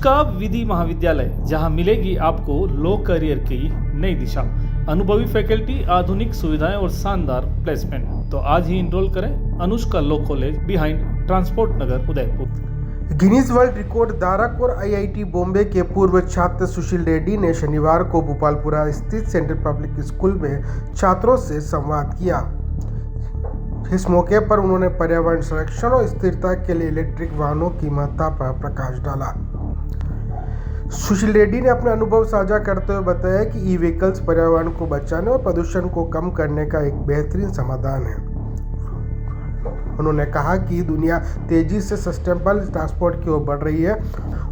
अनुष्का विधि महाविद्यालय, जहां मिलेगी आपको लॉ करियर की नई दिशा, अनुभवी फैकल्टी, आधुनिक सुविधाएं और शानदार प्लेसमेंट। तो आज ही इनरोल करें Anushka law college behind transport Nagar Udaipur. Guinness world record धारक और आईआईटी बॉम्बे के पूर्व छात्र सुशील रेड्डी ने शनिवार को भोपालपुरा स्थित सेंट्रल पब्लिक स्कूल में छात्रों से संवाद किया। इस मौके पर उन्होंने पर्यावरण संरक्षण और स्थिरता के लिए इलेक्ट्रिक वाहनों की महत्ता पर प्रकाश डाला। सुशील रेड्डी ने अपने अनुभव साझा करते हुए बताया कि ई व्हीकल्स पर्यावरण को बचाने और प्रदूषण को कम करने का एक बेहतरीन समाधान है। उन्होंने कहा कि दुनिया तेजी से सस्टेनेबल ट्रांसपोर्ट की ओर बढ़ रही है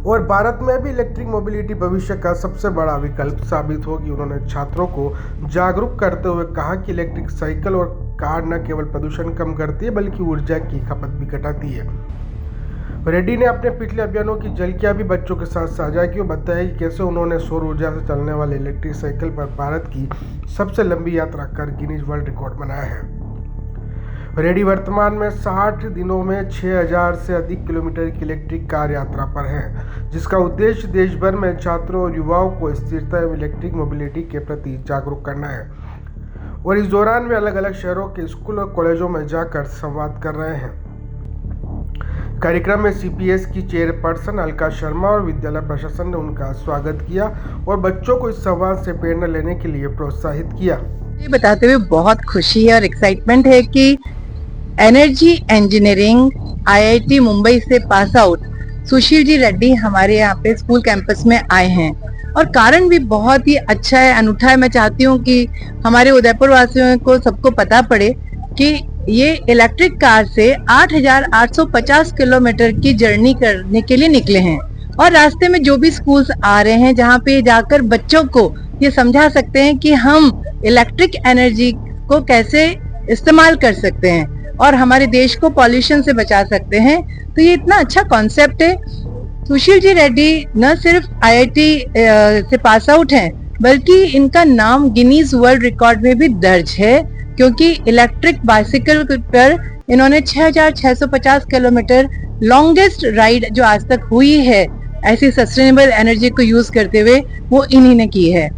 और भारत में भी इलेक्ट्रिक मोबिलिटी भविष्य का सबसे बड़ा विकल्प साबित होगी। उन्होंने छात्रों को जागरूक करते हुए कहा कि इलेक्ट्रिक साइकिल और कार न केवल प्रदूषण कम करती है बल्कि ऊर्जा की खपत भी घटाती है। रेड्डी ने अपने पिछले अभियानों की झलकियां भी बच्चों के साथ साझा की और बताया कि कैसे उन्होंने सौर ऊर्जा से चलने वाले इलेक्ट्रिक साइकिल पर भारत की सबसे लंबी यात्रा कर गिनीज वर्ल्ड रिकॉर्ड बनाया है। रेड्डी वर्तमान में 60 दिनों में 6000 से अधिक किलोमीटर की इलेक्ट्रिक कार यात्रा पर है, जिसका उद्देश्य देश भर में छात्रों और युवाओं को स्थिरता एवं इलेक्ट्रिक मोबिलिटी के प्रति जागरूक करना है। और इस दौरान वे अलग अलग शहरों के स्कूल और कॉलेजों में जाकर संवाद कर रहे हैं। कार्यक्रम में सीपीएस की चेयरपर्सन अलका शर्मा और विद्यालय प्रशासन ने उनका स्वागत किया और बच्चों को इस संवाद से प्रेरणा लेने के लिए प्रोत्साहित किया। ये बताते हुए बहुत खुशी है और एक्साइटमेंट है कि एनर्जी इंजीनियरिंग आईआईटी मुंबई से पास आउट सुशील जी रेड्डी हमारे यहाँ पे स्कूल कैंपस में आए हैं और कारण भी बहुत ही अच्छा है, अनूठा है। मैं चाहती हूँ कि हमारे उदयपुर वासियों को सबको पता पड़े कि ये इलेक्ट्रिक कार से 8850 किलोमीटर की जर्नी करने के लिए निकले हैं और रास्ते में जो भी स्कूल्स आ रहे हैं जहाँ पे जाकर बच्चों को ये समझा सकते हैं कि हम इलेक्ट्रिक एनर्जी को कैसे इस्तेमाल कर सकते हैं और हमारे देश को पॉल्यूशन से बचा सकते हैं। तो ये इतना अच्छा कॉन्सेप्ट है। सुशील जी रेड्डी न सिर्फ आईआईटी से पास आउट हैं, बल्कि इनका नाम गिनीज वर्ल्ड रिकॉर्ड में भी दर्ज है, क्योंकि इलेक्ट्रिक बाइसिकल पर इन्होंने 6650 किलोमीटर लॉन्गेस्ट राइड जो आज तक हुई है ऐसी सस्टेनेबल एनर्जी को यूज करते हुए, वो इन्हीं ने की है।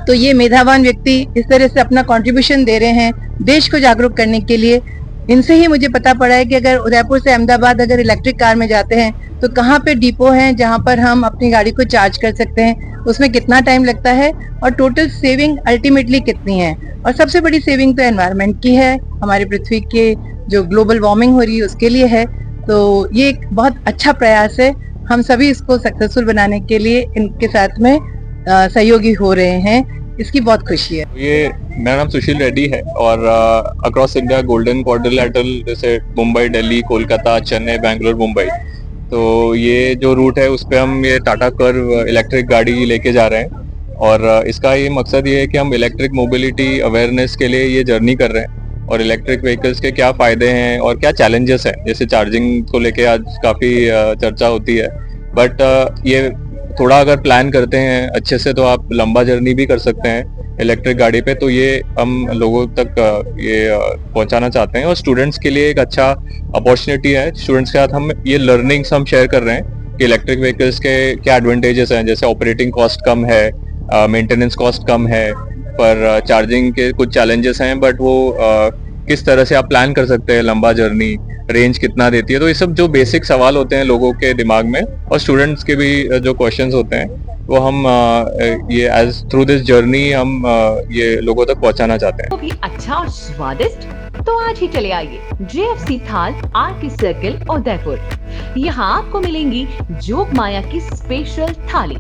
तो ये मेधावान व्यक्ति इस तरह से अपना कंट्रीब्यूशन दे रहे हैं देश को जागरूक करने के लिए। इनसे ही मुझे पता पड़ा है कि अगर उदयपुर से अहमदाबाद अगर इलेक्ट्रिक कार में जाते हैं तो कहाँ पे डिपो हैं जहाँ पर हम अपनी गाड़ी को चार्ज कर सकते हैं, उसमें कितना टाइम लगता है और टोटल सेविंग अल्टीमेटली कितनी है। और सबसे बड़ी सेविंग तो एनवायरनमेंट की है, हमारी पृथ्वी के जो ग्लोबल वार्मिंग हो रही है उसके लिए है। तो ये एक बहुत अच्छा प्रयास है। हम सभी इसको सक्सेसफुल बनाने के लिए इनके साथ में सहयोगी हो रहे हैं, इसकी बहुत खुशी है। ये मेरा नाम सुशील रेड्डी है और अक्रॉस इंडिया गोल्डन क्वाड्रिलैटरल जैसे मुंबई, दिल्ली, कोलकाता, चेन्नई, बेंगलोर, मुंबई, तो ये जो रूट है उस पर हम ये टाटा कर्व इलेक्ट्रिक गाड़ी लेके जा रहे हैं। और इसका ये मकसद ये है कि हम इलेक्ट्रिक मोबिलिटी अवेयरनेस के लिए ये जर्नी कर रहे हैं और इलेक्ट्रिक व्हीकल्स के क्या फ़ायदे हैं और क्या चैलेंजेस हैं। जैसे चार्जिंग को लेके आज काफ़ी चर्चा होती है, बट ये थोड़ा अगर प्लान करते हैं अच्छे से तो आप लंबा जर्नी भी कर सकते हैं इलेक्ट्रिक गाड़ी पे। तो ये हम लोगों तक ये पहुंचाना चाहते हैं और स्टूडेंट्स के लिए एक अच्छा अपॉर्चुनिटी है। स्टूडेंट्स के साथ हम ये लर्निंग्स हम शेयर कर रहे हैं कि इलेक्ट्रिक व्हीकल्स के क्या एडवांटेजेस हैं। जैसे ऑपरेटिंग कॉस्ट कम है, मेंटेनेंस कॉस्ट कम है, पर चार्जिंग के कुछ चैलेंजेस हैं, बट वो किस तरह से आप प्लान कर सकते हैं लंबा जर्नी, रेंज कितना देती है। तो ये सब जो बेसिक सवाल होते हैं लोगों के दिमाग में और स्टूडेंट्स के भी जो क्वेश्चंस होते हैं वो हम ये एज थ्रू दिस जर्नी हम ये लोगों तक पहुंचाना चाहते हैं। तो भी अच्छा और स्वादिष्ट, तो आज ही चले आइए जेएफसी थाल आरके सर्किल उदयपुर। यहाँ आपको मिलेंगी जोग माया की स्पेशल थाली,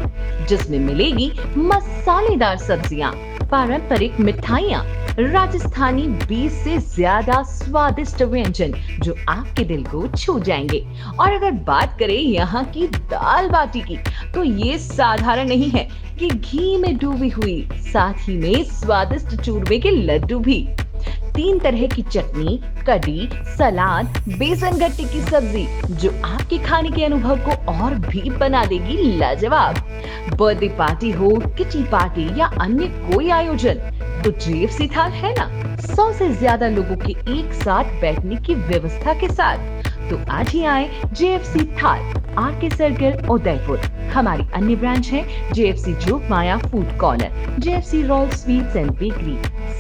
जिसमें मिलेगी मसालेदार सब्जियां, पारंपरिक मिठाइयाँ, राजस्थानी 20 से ज्यादा स्वादिष्ट व्यंजन जो आपके दिल को छू जाएंगे। और अगर बात करें यहाँ की दाल बाटी की, तो ये साधारण नहीं है कि घी में डूबी हुई, साथ ही में स्वादिष्ट चूरमे के लड्डू भी। 3 तरह की चटनी, कढ़ी, सलाद, बेसन गट्टे की सब्जी जो आपके खाने के अनुभव को और भी बना देगी लाजवाब। बर्थडे पार्टी हो, किटी पार्टी या अन्य कोई आयोजन, तो जेएफसी थाल है ना। 100 से ज्यादा लोगों के एक साथ बैठने की व्यवस्था के साथ तो आज ही आए JFC थाल, RK सर्कल, उदयपुर। हमारी अन्य ब्रांच है JFC Jog Maya food corner, JFC royal sweets and bakery.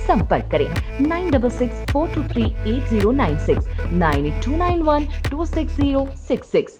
संपर्क करें 9664238096, 98291260066।